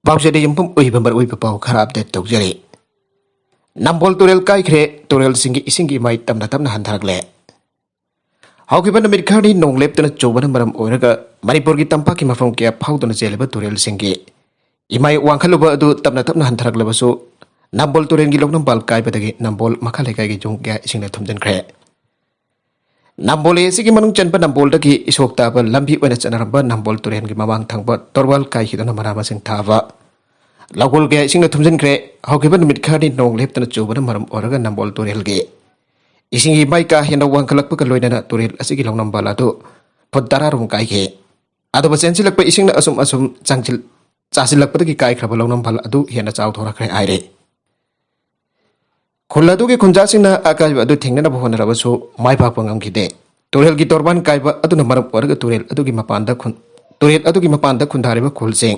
पाउजदे यंपम उइबंबर उइब पाउ खरा अपडेट तौजरे नंबोल तुरेल काइख्रे तुरेल सिंगी इसिंगी माइ तमना तमना हंथरगले हौकिबन नमित खरनी नोंगलेपतन चौबन मरम ओइरगा मणिपुर की तंपा की मफम के फाउदन जेलेब तुरेल सिंगी इमाइ वांखलुब अदु तमना तमना हंथरगलबसु नंबोल तुरेल की लोकनम बाल काइबदगी नंबोल मखालेकाई की जुंग क्या इसिंगना थुमजनख्रे नंबोल एसिगी मनुंग चनब नंबोल दगी इसोक ताब लंबी ओइना चनरब नंबोल तुरेल की ममांग थंगब तोरवाल काइखिदन मरामसिंग थाबा लागोल के इसिंगना थुमजनख्रे हौकिबन नमित खरनी नोंगलेपतन चौबन मरम ओइरगा नंबोल तुरेल की इसिंगी माइ का हेना वांखलक का लोइना तुरेल असिगी लोंगनम बाल अदु फुट 10 रुम काइखे अदब चेंसिलक इसिंगना असुम असुम चांचिल चासिलकपदगी काइख्रब लोंगनम बाल अदु हेना चाव थोरख्रे आइरे खुल्लादु के खुंजासिंगना आकाश अदु थेंगना होनरबसु माइ पाकप ngamखिदे तुरेल की तोरबान काइब अदुना मरम ओरगा तुरेल अदुगी मपानदा खुंधारिबा खुलसेंग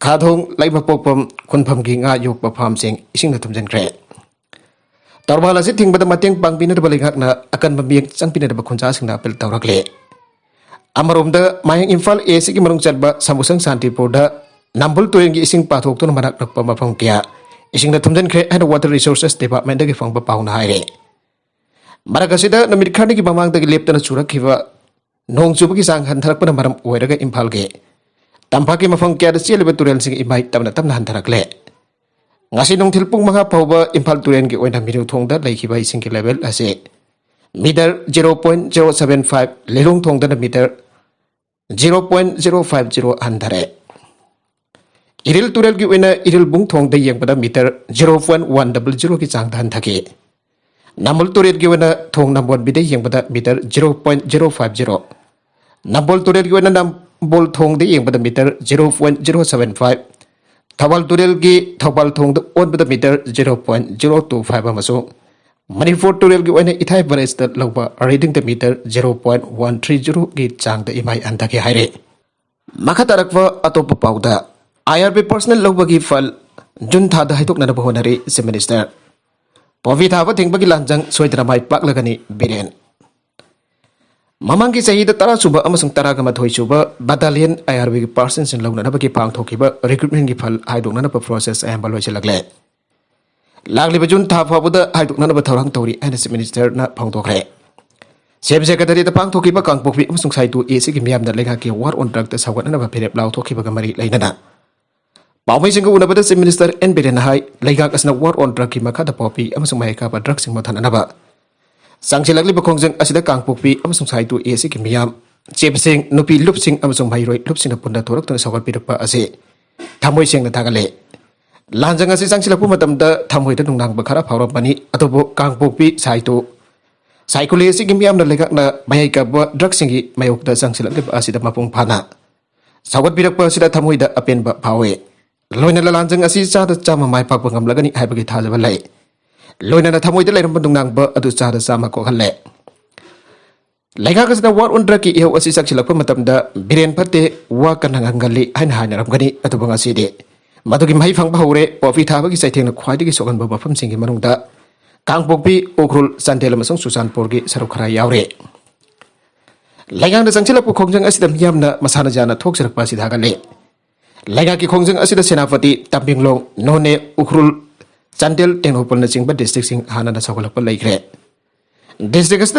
खाधोंग लाइबा पोपम खुनफम की nga योकबा फामसेंग इसिंगना थुमजनख्रे तोरबाल असे थिंगबदा मतेंग पांगबिनदबा लेगाकना अकनबा मियक चंगपिनदबा खुंजासिंगना अपील तौरखले अमरोमदा मायंग इम्फाल एसिगी मनुंग चटबा समुसंग शांतिपुरदा नंबुल तुरेल की इसिंग पाथोक्तुना मनाक नकपा मफम किया इसिंगना थुमजनख्रे हैन वाटर रिसोर्सेस डिपार्टमेंट दगी फंगबा पाउना हाइरे मरगसिदा नमित खरनी की ममांगदगी लेप्तना चुरखिबा नोंग चुबगी सांग हंथरकपना मरम ओइरगा इम्फाल के तंफा की मफम किया चेलिबा तुरेल सिंग इमाइ तमना तमना हंथरकले ngasi nongthil pung manga phawba imphal turen ki oina miru thongda laikhiba ising ki level ase meter 0.075 lelung thongda na meter 0.050 andhare iril turel ki oina iril bung thongda yengpada meter 0.100 ki chang dhan thake namul turel ki oina thong nambol bide yengpada meter 0.050 nambol turel ki oina nambol thongda yengpada meter 0.075 Thoubal तुरेल की Thoubal थोंग ओनबद metre 0.025 अमसुंग Manipur तुरेल की ओने इथाई बरेस the लौबा reading the metre 0.130 की चांग the इमाई अंधके हाइरे मखा तरकवा अतोप पाउदा IRB personal लौबगी फल जुन थादा हाइदोकना बहोनरी chief minister पोवी थाबा थिंगबगी लांजंग सोइदरा माइ पाकलगनी villain ममांग की सही तरा सुब अमसुंग तरागा मथोई सुब बटालियन आईआरबी की पर्सन सिन लौननबगी पांगथोखिबा रिक्रूटमेंट की फल हाइदोकनब प्रोसेस एम्बल लोइसलगले लागलिबा जुन था फाबुदा हाइदोकनब थौरंग तौरी एन चीफ मिनिस्टर ना पांगथोखरे चीफ सेक्रेटरी द पांगथोखिबा कांगपोखि अमसुंग साइतु एसी की मियाम द लेखा की वार ऑन ड्रग द सावगनब फेरेप लाउथोखिबा गमरी लैनना पावमै सिंग उनबद चीफ मिनिस्टर एन बिरेन हाई लेखा असना वार ऑन ड्रग की मखा द पॉपी अमसुंग माइका ब ड्रग सिंग मथननबा सांगसिलगली बखोंजंग असिदा कांगपोखि अमसुंग साइतु एसी की मियाम चीफ सिंग नुपी लुप सिंग अमसुंग भाईरोय लुप सिंग पुंदा थोरक्तन सवाल पिरपा असे थामोय सिंग थागले लांजंग असे सांगसिलकपु मतमदा थामोयदा नुंगनांग बखरा फावरपनी अतोबो कांगपोखि साइतु साइकोलेसी की मियाम लेगाकना मायका ब ड्रग सिंग मायोक्ता सांगसिलगली असिदा मपुंग फाना सवाल पिरपा असिदा थामोयदा अपेन ब फावे लोइना लांजंग असी चादा चामा माय पाक बंगमलगनी हाइबगी थाजबा लै लोइना थमोइदा लेरम दुंगनांग ब अदु चादा चामा को हल्ले लेखागसना वार ऑन ड्रग की इहो असी सक्सिलकप मतमदा बिरेन फते वा कनंगली हाइन हाइनरमगनी अतुबंग असिदे मदुगी महि फंगबा हौरे पॉफी थाबगी सैथेंग ख्वाइदगी सोगनबा मफम सिंगी मनुंगदा कांगपोखि उख्रुल चांदेल अमसुंग सुसानपुर की सरुख खरा यावरे लेगांग चंगसिलकप खोंजंग असिदा मियामना मसाना जाना थोकसरकपा सिधागले लेगा की खोंजंग असिदा सेनापति तंबिंगलोंग नोने उख्रुल चांदेल टेंगोपल चिंब डिस्ट्रिक्ट सिंह हाना सौगलप लेख्रे डिस्ट्रिक्ट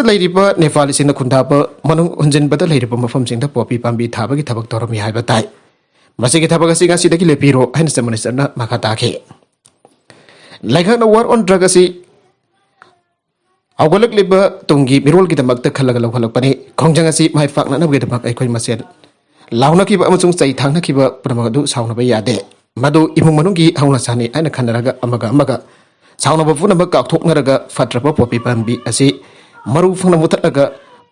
नेपाली सिंह खुंदाब मनुंग हुंजिनबद मफम सिंह पॉपी पांबी थाबगी थबक तौरमी हाइबा ताई मसिगी थबक असि गासिदगी लेपिरो हैन चीफ मिनिस्टर मखा ताखे लेखाना वार ऑन ड्रग असि अवगलकलिब तुंगी मिरोल की दमक खलग लौखलकपनि खोंजंग असि माइ फाकननबगे दमक अखोय मसेन लाउनखिबा अमसुंग चै थांनखिबा प्रमगदु साउनबा यादे मधु इमुंग मनुंगी हौना सानी आइना खनरगा अमगा साउनबा पुनबा काउथोकनरगा फत्रबा पॉपी पांबी असि मरु फंगना मुथतलगा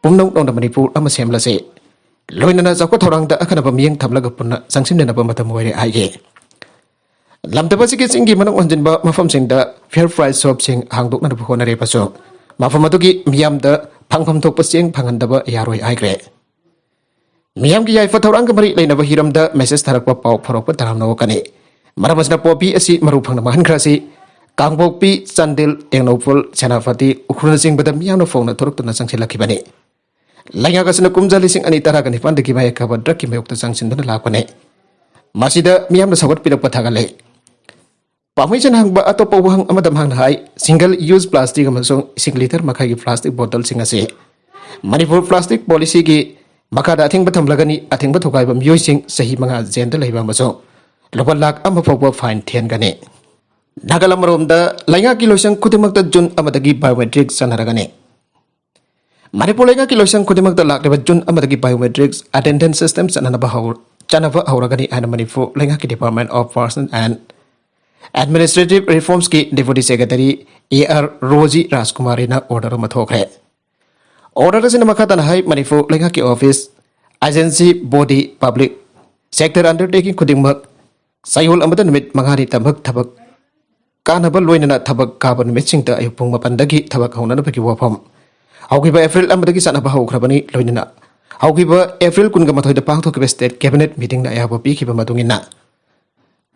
पुमनौ नौना मणिपुर अमा सेमलसे लोइनना जाको थौरांगदा अखनबा मियंग थमलगा पुन्ना संसिमनबा मतम होइरे आइगे लमदबसिगे सिंगी मनुंग हंजिनबा मफम सिंगदा फेयर प्राइस शॉप सिंग हांगदोकनबा होनरे पसो मफम अदुगी मियामदा फंगफम थोकपा सिंग फंगनदबा यारोय आइग्रे मियाम की याइफा थौरांग मरी लेनबा हिरमदा मेसेज थरकपा पाव फरोकपा तरामनो कने मरमसना पॉपी असि मरु फंगना महनख्रासि कांगपोखि चांदेल टेंगनौपल सेनापति उख्रुल चिंबदा मियामना फोंना थोरक्तना संगसिलखिबने लाइगागसना कुमजा 2013 मायका ड्रग की मायोक्ता संगसिंदना लापने masida miyam na sagot pidak patagale pamaijan hangba atopa wahang amadam hang hai single use plastic amasong ising liter makai gi plastic bottle singase Manipur plastic policy gi makada athing batham lagani athing bathukai bam yoi sing sahi manga jenda leiba maso lopa lak am phokwa fine thian gane Nagalam romda lainga ki loisang kudimak ta jun amadagi biometrics sanaragane Manipur lainga ki loisang kudimak ta lak jun amadagi biometrics attendance system sanana bahawur chanava hauragani and Manipur lainga ki Department of Personnel and Administrative Reforms की Deputy Secretary A.R. Roji Rajkumari na order mathokre. Order से नमकाता नहाई मणिपुर लेखा की office agency body public sector undertaking खुदिमक सायुल अमदन मिट मंगारी तबक थबक कानब लोइनना थबक काबन मिचिंग ता अयुपुंग मपंदगी थबक होना बकी वफम हौगिबा एप्रिल अमदगी सनबा हौख्रबनी लोइनना हौगिबा एप्रिल कुनगा मथोइद पांगथोकिबा स्टेट कैबिनेट मीटिंग ना याबो पीखिबा मदुंगिना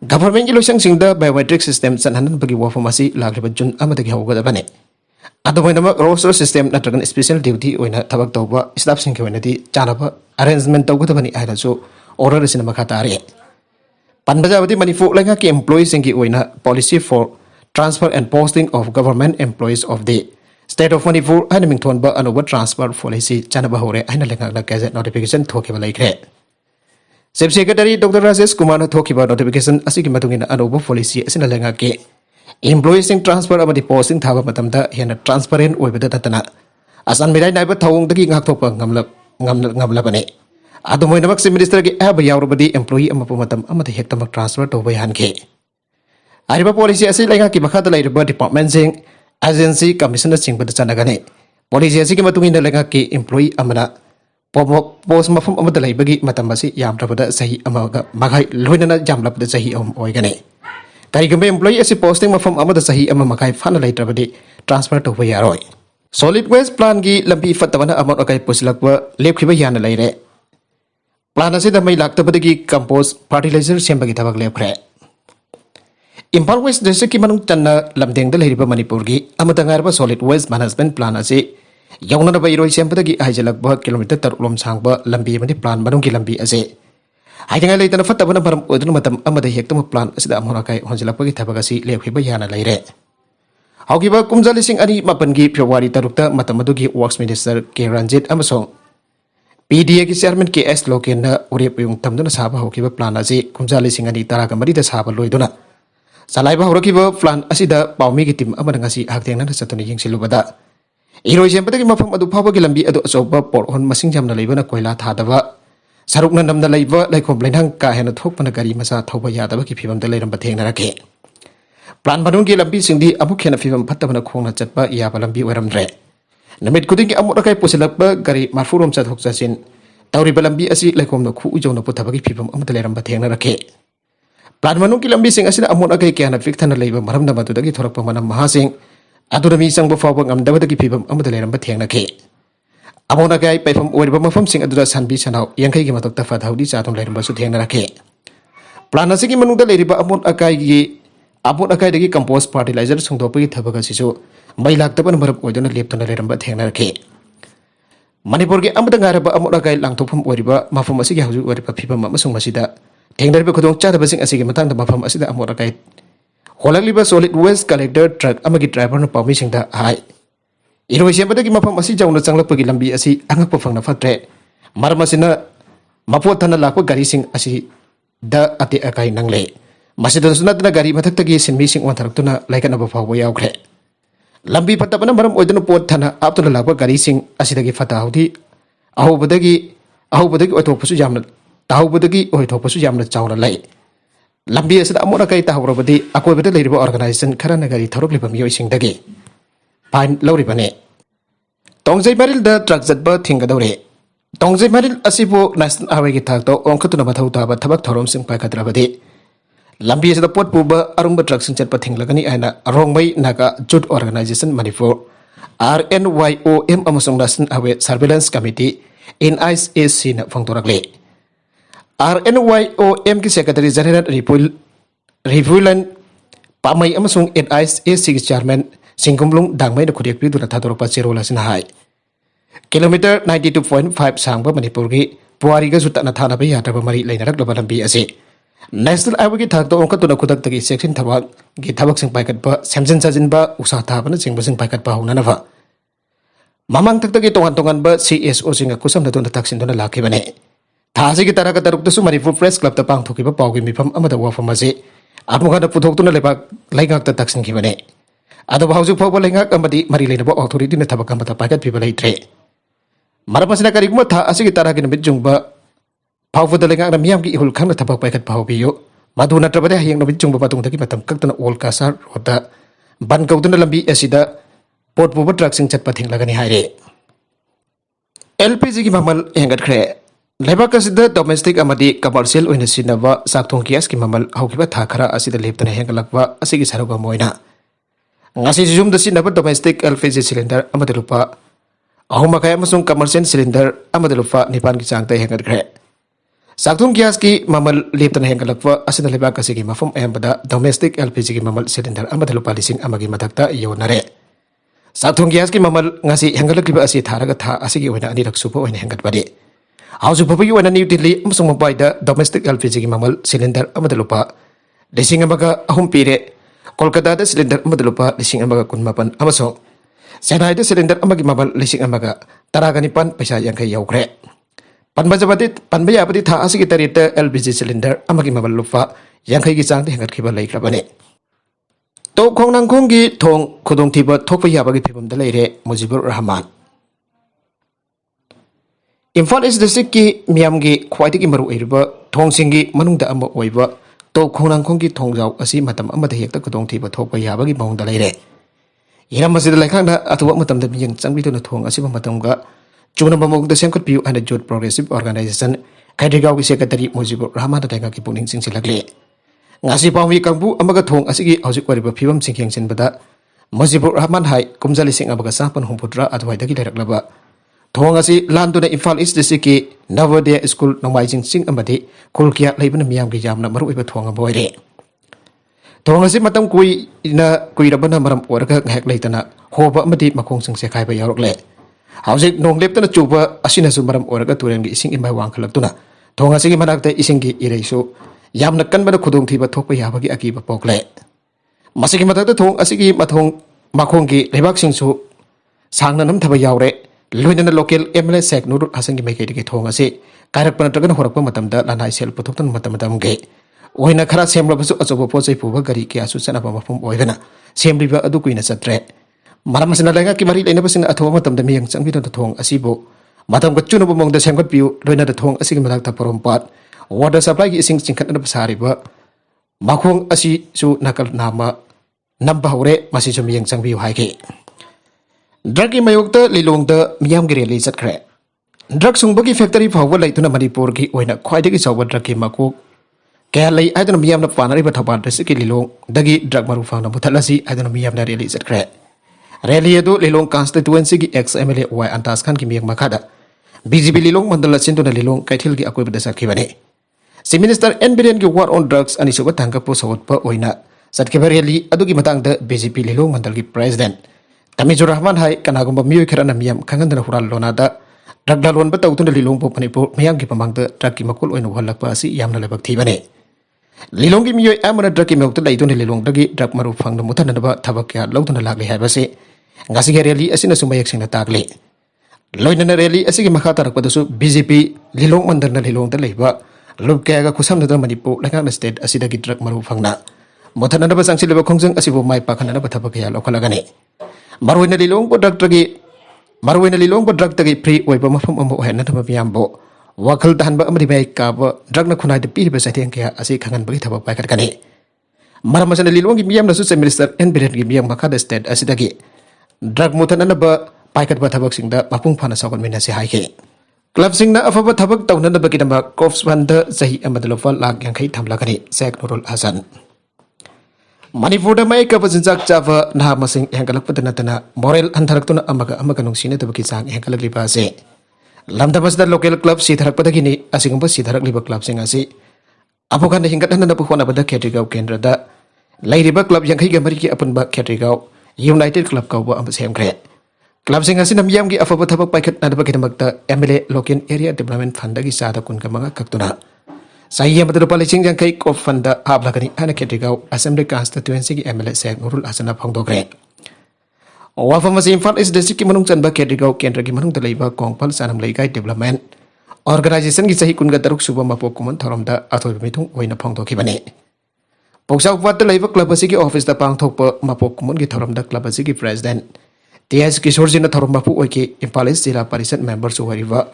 Government ilusang singda biometric system sanhanan bagi wafam asi lagliba jun amadagi haugadabane. Adumainamak roster system natragan special duty oina tabak tawba staff singke oinadi chanaba arrangement tawgadabani ainasu order sina makhatari. Panbajawati Manipur lainga ki employees singki oina policy for transfer and posting of government employees of the state of Manipur aina mingthon ba anuba transfer policy chanaba hore aina lenga na gazette notification thokiba laikre. Chief Secretary Dr. Rajesh Kumar thokiba notification asigi matungina anuba policy asina lenga ke employees sing transfer amadi posting thaba matamda hena transparent oibada tatana asan mirai naiba thawung dagi ngak thokpa ngamla bane adumoina mak minister ge aba yawrubadi employee amapu matam amadi hektamak transfer to bayan ke ariba policy asi lenga ki makha da laiba department sing agency commissioner sing bada chanagane policy asigi matungina lenga ke employee amana post mafam amada laibagi matam basi yamrabada sahi amaga magai loinana jamlabda sahi oigane karigame employee asi posting mafam amada sahi ama magai fana laitrabadi transfer to yaroi solid waste plan gi lambi fatabana amot akai pusilakwa lepkhiba yana laire plan asi da mai laktabadagi compost fertilizer sembagi thabak lepkhre Impal West District ki manung tanna lamdengda leiriba Manipur gi amada ngarba solid waste management plan asi Yauna ba iroi sempatagi hajalak ba kilometer tarulom sangba lambi mani plan manungki lambi ase haidanga leitana fatabana baram odun matam amada hektama plan asida amhora kai honjalapagi thabagasi lekhiba yana leire haugiba kumjali sing ani mapangi February tarukta matam adugi works minister K Ranjit amasong PDA ki chairman KS Loken na urep yung tamduna saba haugiba plan ase kumjali sing ani taraga marida saba loiduna salaiba horokiba plan asida paumi ki tim amada ngasi haktengna satuni yingsilubada Iroi sempatagi mafam adu phawagi lambi adu asoba porhon masing jamna leibana koila thadaba sarukna namna leiba laikhom lenhang ka hena thokpana gari masa thoba yadaba ki phibam da leiram bathengna rakhe plan banung ki lambi singdi amuk khena phibam phattabana khongna chatpa yaba lambi oramre namit kuding ki amuk rakai pusilakba gari marfurom chathok chasin tawriba lambi asi laikhom no khu ujona puthabagi phibam amda leiram bathengna rakhe plan banung ki lambi sing asina amuk rakai kyana fikthana leiba maramna madudagi thorakpa manam mahasing Adurami sang bafawang am dabadagi pibam amada leiram bathengna ke amona kai paifam oiriba mafam sing adura sanbi sanau yangkai gi matok tafa thaudi chatum leiram basu thengna rakhe plan asigi manungda leiriba amon akai dagi compost fertilizer sungdopagi thabaga sisu mai laktaban marap oidona leptona leiram bathengna rakhe Manipur gi amada ngaraba amon akai langthopam oiriba mafam asigi hauju oiriba pibam amasung masida thengdarba khudong chadaba sing asigi matangda mafam asida amon akai Holakliba solid waste collector truck amagi driver na pawmi singda hai iroi sembadagi mafam asi jauna changlakpagi lambi asi angakpa phangna fatre marmasina mapot thana lakpa gari sing asi da ate akai nangle masida sunatna gari mathaktagi sinmi sing wantharuktuna laikana ba phawba yaukre lambi patabana maram oidana pot thana aptuna lakpa gari sing asidagi fata haudi ahobadagi oithopasu jamna tahobadagi oithopasu jamna chawna lai Lambi asida amona kai tahawrabadi akoibada leiriba organization kharana gari thoropliba miyoi singdagi fine lauribane Tongjai Maril da truck zatba thingadore Tongjai Maril asibu national highway gi thakto ongkhatuna mathau taba thabak thorom sing paikhadrabadi lambi asida pot puba arumba truck sing chatpa thinglagani aina rongmai naga jut organization Manipur RNYOM amasong national highway surveillance committee NISAC na phangtorakle RNYOM ki Secretary General Rivulan Pamai amasung NISAC ki Chairman Singkumlung Dangmai na kudik pidu na thadorpa cherola sinahai Kilometer 92.5 sangba Manipur ki Puari ga suta na thana ba yatra ba mari lainarak labalambi ase national highway thak to onka tuna kudak tagi section thawak gi thabak sing paikat ba semjin sajin ba usa thabana sing basing paikat ba hona na ba mamang tak tagi tongan ba CSO singa kusam na tuna taksin tuna laki bane thasi gi tara ka taruk tu su Manipur Press Club ta pang thoki ba pawgi mifam amada wa famase amuga da puthok tuna lebak laingak ta taksin ki bane ado hauju phaw laingak amadi mari leina ba authority na thabak amata paikat pi ba leitre marapasina kari kuma tha asigi tara gi namit jung ba pawfuda lengak na miyam ki ihul khang na thabak paikat phaw biyo madu na trabade hayang namit jung ba patung taki matam kaktuna ol kasar roda ban kautuna lambi asida pot bu truck sing chat pathing lagani haire LPG ki mamal hengat khre lebak asida domestic amadi commercial oina sinaba sakthong gas ki mamal haukiba tha khara asida leptana hengalakwa asigi saruga moina ngasi jum da sinaba domestic LPG cylinder amadi rupa ahumaka amasung commercial cylinder amadi rupa nipan ki changta hengat khre sakthong gas ki mamal leptana hengalakwa asida lebak asigi mafum ayambada domestic LPG ki mamal cylinder amadi rupa lising amagi mathakta yonare sakthong gas ki mamal ngasi hengalakliba asi tharaga tha asigi oina anirak supa oina hengat bade hauju phabi oina New Delhi amasung Mumbai da domestic LPG ki mamal cylinder amada lupa lising amaga ahum pire Kolkata da cylinder amada lupa lising amaga kunmapan amasung Chennai da cylinder amagi mamal lising amaga taraga nipan paisa yangkai yaukre panba yabadi tha asigi tarita LPG cylinder amagi mamal lupa yangkai ki changde hengat khiba laikrabane to khongnang khonggi thong khudong thiba thokpa yabagi phibam da leire Mujibur Rahman Imphal East District ki miyamgi khwaidagi maru oiriba thongsingi manungda ama oiba to khongnang khonggi thongjau asi matam amada hekta khudong thiba thokpa yabagi maungda leire iram masida laikhangna atuwa matam da miyang changbiduna thong asiba matamga chuna bamong da semkat piu and Jot Progressive Organization Kaidrigau ki secretary Mujibur Rahman da tanga ki puning singsilakle ngasi pawmi kangbu amaga thong asigi hojik wariba phibam singkyang sinbada Mujibur Rahman hai kumjali sing amaga sapan humputra adwai dagi leraklaba thong asi landuna Imphal East District ki Navodaya School Nongmaijing sing amadi kulkia leibana miyam gi yamna maru iba thong aboire thong asi matam kui rabana maram oraga ngak leitana hoba amadi makong sing sekai ba yarokle hojik nong leptana chuba asina su maram oraga turen gi ising imbai wangkhalaktuna thong asi gi manakta ising gi ireisu yamna kanbana khudong thiba thokpa yabagi akiba pokle masigi matakta thong asigi mathong makhonggi lebak singsu sangna nam thaba yaure loinana local MLA Sek Nurul Hasan gi maikei gi thong asi kairakpana tragana horakpa matamda lanai sel puthoktan matam ge oina khara semrabasu achobo pochai puba gari ki asu chanaba mafum oigana semriba adu kuina chatre maramasina lenga ki mari leina basina athoba matamda miyang changbina thong asibo matam ga chunuba mongda semgat piu loinana thong asigi matakta porompat water supply ki ising chingkhat na pasariba makhong asi su nakal nama namba hore masi chu miyang changbiu haike drug ki mayokta lilongda miyam gi reli chatkre drug sungbagi factory phawwa laituna Manipur ki oina khwaidagi chawba drug ki makok kaya lai aiduna miyam na panari ba thapar district ki lilong dagi drug maru fangna muthalasi aiduna miyam na reli chatkre reli adu lilong constituency ki ex MLA Y Antas Khan ki miyang makada BJP lilong mandala sintuna lilong kaithil gi akoi bada sakhibane Si Minister N. Biren ki war on drugs ani suba tangka po sawat pa oina satkiba rally adugi matangda BJP lilong mandal ki president Tamizur Rahman hai kanagumba miyoy khara na miyam khangandana hural lonada drug dalon ba tawtuna lilong po Manipur miyam ki pamangda drug ki makul oina walakpa asi yamna lebak thibane lilong ki miyoy amana drug ki mawta laituna lilong dagi drug maru phangna muthana ba thabak ya lawtuna lagle haibase ngasi ki rally asina sumayak singna takle loinana rally asigi makha tarakpa dasu BJP lilong mandarna lilong da leiba Lub kaya kusam na Manipur langak state asida ki drug maru phangna mothana na basang silaba khongjang asibo mai pakhana na bathaba kaya lokalagane marwina lilong bo drug tagi free oiba mafam ambo hena thama biambo wakal tanba amri bai ka ba drug na khunai de pi ba satheng kaya asi khangan bagi thaba paikhat kane maramasana lilong ki miyam na su Minister N. Biren ki miyam makha state asida ki drug mothana na ba paikhat ba thabak singda mapung phana sagon mina se haike Club singna afaba thabak tawnana bagidamba Corps Banda Zahi Amadalofa Lag Yankai Tamlakani Sek Nurul Hasan Manipur da mai ka bajinjak chava na masing yangalak padanatana moral antaraktuna amaga nungsine tabaki sang yangalak liba se lamda basda local club sidharak padagini asingamba sidharak liba club sing asi apokan hingat na puhona bada Khetrigau kendra da lairiba club yankai ga mari ki apunba Khetrigau United Club ka ba amsem kre Club sing asi namyam gi afaba thabak paikhat na bagi damakta MLA Local Area Development Fund gi sada kun ka mga kaktuna Saya betul lupa licin yang kai kofanda habla kani anak ketigau Assembly Constituency MLA Sek Nurul Asana Pongdogre. Wafa masih Imphal is district ki manung chanba ketigau kendra ki manung talaiba kongpal sanam leikai development organisation ki sahi kun gataruk suba mapo kuman tharamda athoi mitung oina phongdoki bane. Poksau wat laiba club asi ki office da pangthokpa mapo kuman ki tharamda club asi ki president TS Kishorjina tharam mapu oike Imphal East Jila Parishad member su wariba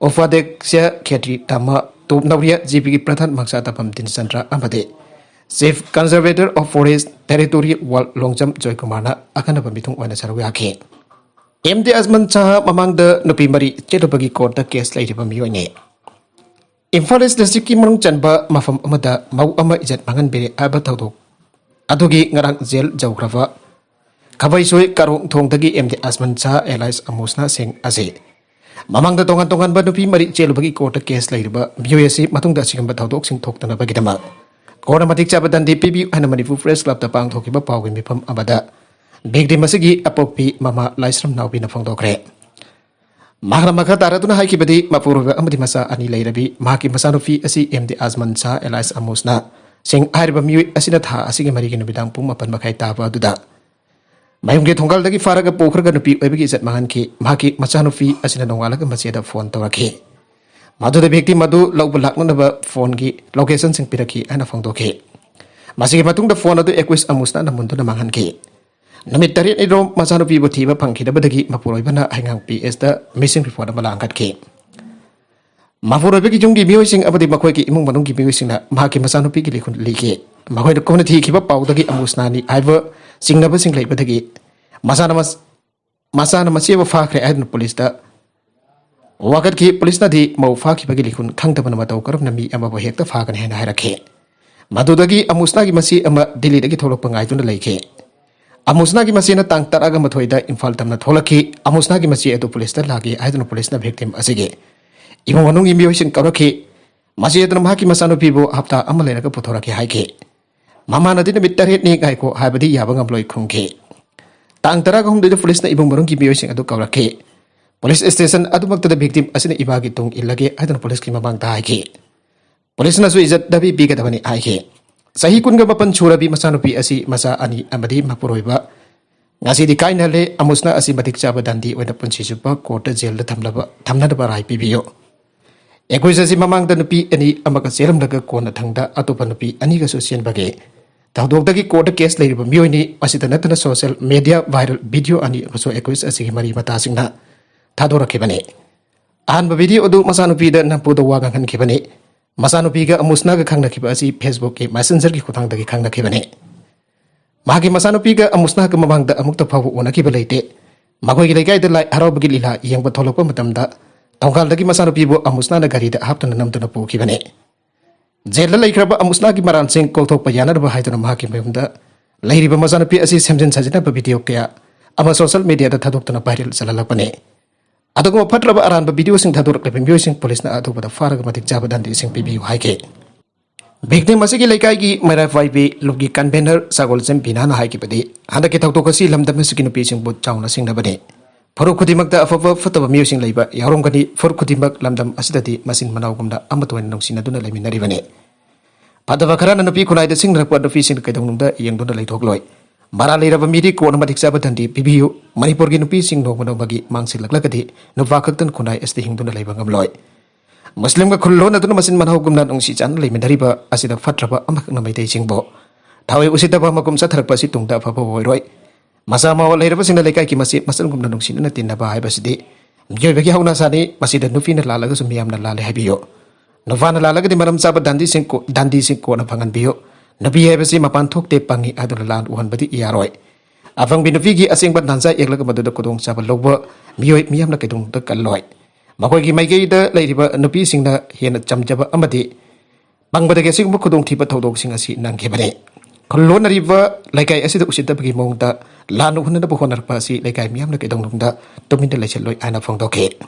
Upadhyakshya Khetri Tama Top Navriya GP ki Pradhan Maksa Tapam Din Sandra Amade Chief Conservator of Forest Territory Wal Longjam Joy Kumarna akan pamitung wana sarwi ake. MD Azman Chaha mamang da nupi mari chetopagi court da case lai riba miyoine. Imphal East District ki manung chanba mafam amada mau ama ijat mangan bere aba tawdok. Adugi ngarang jail jawgrava. Kabai soy karong thong dagi MD Azman Chaha Elias Amosna Singh ase. Mamang da tongan ba nupi mari jail bagi court da case lai riba miyoyasi matung da sigamba tawdok sing thok tana bagi dama. Kora matik cabadan DPB ana Manipur Press Club da pang thokiba pawgi mipam abada. Bigdi masigi apopi mama laisram naubi na phongdokre. Mahra makha taratuna haikibadi mapurwa amadi masa ani leirabi mahaki masanufi asi MD Azman Chaha Elias Amosna sing airba miui asina tha asigi marigi nubidang pum mapan makai taba duda. Mayumge thongal dagi faraga pokraga nupi oibigi izat mangan ki mahaki masanufi asina nongalaga masida phone tawaki. Madu da bigdi madu lauba laknaba phone gi location sing piraki ana phongdoke. Masigi matung da phone adu Equus Amosna na mundu na mangan ki. Namit tarit idom masanupi butiba pangkida badagi mapuroi bana hangang PS da missing report ama langkat ke. Mapuroi bagi junggi miyoising abadi makoi ki imung manung ki miyoising na mahaki masanupi ki likun like. Makoi da kona thi kiba pau dagi Amosna ni aiba singnaba singlai badagi. Masana masiba fakre aidun polis da wakat ki polis na di mau faki bagi likun khangtaba na matau karab na mi ama bo hekta fakan hena harakhe. Madudagi Amosna ki masi ama Delhi dagi tholok pangai tuna laike. Amosna ki masina tang taraga mathoida Imphal tamna tholaki Amosna ki masi edu police da lagi aidun police na victim asige imong manung imyoisin karaki masi edu mahaki masanupi bo hafta amalera ka puthoraki haike mama nadi na mittaret ni kai ko habadi yabang amloi khungke tang taraga hum de police na imong manung ki imyoisin adu karaki police station adu makta da victim asina ibagi tung illage aidun police ki mabang ta haike police na su izat dabi biga dabani haike Sahi kun ga mapan churabi masanupi asi masa ani amadi mapuroiba ngasi di kain hale Amosna asi matik chaba dandi wena punchi supa kota jail da thamna da barai pibiyo ekoi sasi mamang da nupi ani amaka seram daga kona thangda atopa nupi ani ga social bage tawdok dagi kota case leiriba miyoi ni asita natana social media viral video ani so ekoi sasi mari mata singna thadora kebane ahan ba video du masanupi da nampu da wagang han kebane Masanupi ga Amosna ga khangna khiba asi Facebook ke Messenger ki khutang dagi khangna khibane magi masanupi ga Amosna ga mamang da amukta phawu ona khiba leite magoi gi lekai da lai haro bagi lila yang ba tholok pa matam da tongkal dagi masanupi bo Amosna na gari da haptana namtuna pu khibane jela laikhraba Amosna gi maran sing kokthok pa yana ba haituna magi mayum da lairiba masanupi asi semjin sajina ba video kya ama social media da thadok tuna viral chalalapane Adugo patraba aran ba video sing thadur klepe myo sing police na adu pada faraga matik jaba dan di sing pibi haike victim masigi lekai gi mera vibe logi convener sagol sem binana haike padi handa ke thokto kasi lamdam masigi no pising bot chauna sing na bade foru khudimak da afafa fataba myo sing leiba yarom gani foru khudimak lamdam asidati masin manau gumda amatwen nongsin aduna leminari bane padaba kharana no pi khunai da sing rakwa do fi sing kaidong nungda yeng dona leithok loi Mara lera bamiri ko na matik sabat dandi pibiyo Manipur gi nupi sing no mano bagi mangsil laglagati no vakaktan kunai esti hingduna leibangam loy Muslim ga khullo na duna masin manhaw gumna nong si chan leimendari ba asida fatraba amak na maitei singbo Thawe usita ba makum sa tharak pa si tungda fa ba roy Masa ma wal herba sing lekai ki masi masal gumna nong sin na tinna ba hai basidi Mjoy bagi hauna sani masida nufi na lalaga sumiyam na lale habiyo Nova na lalaga di maram sabat dandi sing ko na pangan biyo Nabi hebasi mapan thok te pangi adun lan uhan badi iaroi. Afang binufi gi asing bat nansa ekla ka madada kodong sabal loba miyoi miyam na kedong ta kaloi. Makoi gi maigei da leiriba nupi singna hena chamjaba amadi pangbada ge sing kodong thiba thodok sing asi nang gebane. Kollo na riba laikai asida usita bagi mongda lan uhan na buhonar pa si laikai miyam na kedong nungda tuminda leicheloi ana phongdoke.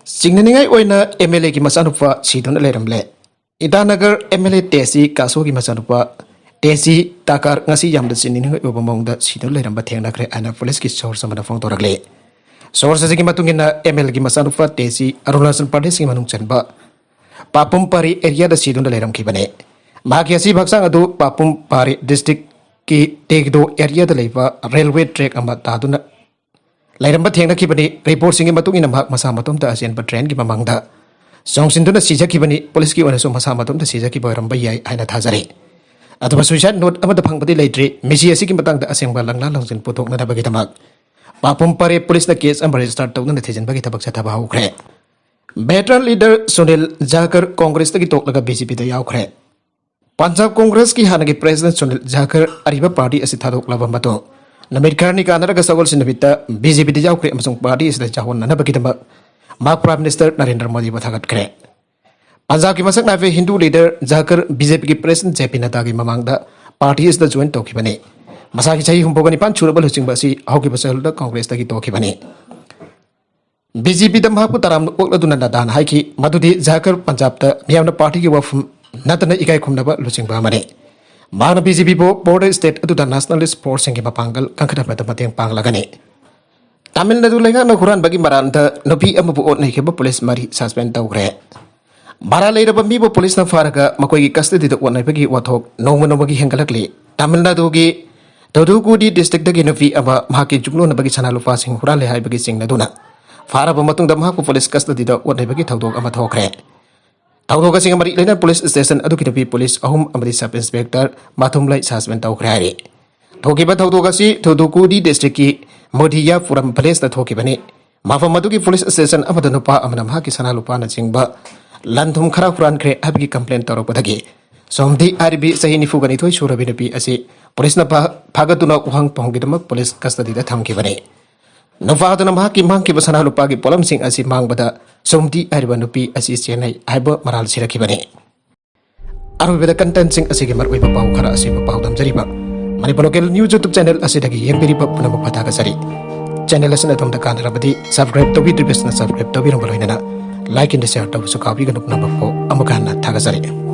Singna ningai oina MLA gi masanupa sidon leiramle. Itanagar MLA Tesi kaso gi masanupa Tesi takar ngasi yam da sinin ngai obamong da sidon leiramba thengna kre ana police ki source sama da phong torakle source gi matungin na ML gi masanupa Tesi Arunachal Pradesh gi manung chanba Papum पारी area the सिदुन लेरम खिबने माकी असि भक्सांग अदु पापुम पारी district की टेगदो area the लेबा railway track अमा तादुना लेरम थेंगना खिबने report सिंग मतुंग इन भाग मसा मतुम the असेन ट्रेन की ममंगदा सोंगसिनदुना सिजखिबनी पुलिस की ओनसो मसा मतुम द सिजखिब रम बयाई हाइना थाजरे अथवा सुसाइड नोट अमद फंगबदी लेट्री मिसी असि की मतंग द असेंबा लंगना लंजिन पुथोकना दबगी तमक पापुम पारे पुलिस न केस अमर रजिस्टर तौदन थेजनबगी थबक सथबा हौखरे वेटरन लीडर सुनील जाकर कांग्रेस की तोकलगा बीजेपी द यावखरे पंजाब कांग्रेस की हानगी प्रेसिडेंट सुनील जाकर अरिबा पार्टी असि थादोकलबा मतो Namit खरनी कानरगा Sagol सिनबिता BJP the यावखरे अमसुंग party असि जाहोन ननबगी तमक माक प्राइम मिनिस्टर नरेंद्र मोदी बथागतखरे पंजाब की मसक नाफे हिंदू लीडर जाकर बीजेपी की प्रेसिडेंट जेपी नड्डा की ममांगदा पार्टी असि ज्वाइन तौखिबने मसाकी चाही हुंबोगनि पान छुरबल हुचिंग बसी हौकी बसलदा कांग्रेस तगी तौखिबने बीजेपी दमहापु तराम ओकलदुना नदान हाइकी मदुदी जाकर पंजाब त मियामना पार्टी की वफम नतना इकाई खुमनबा लुचिंग बामने माना बीजेपी बो बॉर्डर स्टेट अदुदा नेशनलिस्ट फोर्स सिंग मपांगल कंखदबदा मतेंग पांगलागने तमिलनाडु लेगा नखुरान बगी मरान त नपी अमबु ओट नैखेब पुलिस मरी सस्पेंड तौग्रे बारा लेरब मीबो पुलिस न फारगा मकोई कस्टडी द ओनैबगी वाथोक नौमनबगी हेंगलकली तमिलनाडु की तोदुगुडी डिस्ट्रिक्ट दगी नपी अबा माकी जुगलो नबगी सनालुफा सिंग हुराले हाइबगी सिंग नदुना फारब मतुंग द महाकु पुलिस कस्टडी द ओनैबगी थौदोक अमा थोखरे थौदोक सिंग मरी लेना पुलिस स्टेशन अदुकी नपी पुलिस अहुम अमरी सब इंस्पेक्टर माथुमलाई सस्पेंड तौखरे हारे थोकिबा थौदोक असि तोदुगुडी डिस्ट्रिक्ट की मोदिया पुरम प्लेस द थोकिबने माफम मदुगी पुलिस स्टेशन अमद नुपा अमना महाकी सनालुपा न चिंगबा लंथुम खरा हुरानख्रे हाबगी कंप्लेन तौरपदगी सोमदी आरबी सही निफुगनी थोई सुरबी नपी असि पुलिस न फागतुना उहंग पहुंगिदमक पुलिस कस्टडी द थमकिबने नुफादुना महाकी मांगकी बसना लुपागी पोलम सिंग असि मांगबदा सोमदी आरबा नुपी असि चेन्नई हाइब मराल सिरखिबने अरुबेदा कंटेंट सिंग असि के मरउइबा पाउ खरा असि पाउ दमजरिबा Manipur local news YouTube channel असिदगी येंबिरिबा पुनमक पतागसरी चैनल असना तमदा कानरबदी सब्सक्राइब तोबि दिबेसना सब्सक्राइब तोबिरंग बलोइनना लाइक एंड शेयर तोबसु काबी गनुक नबफो अमकाना थागसरी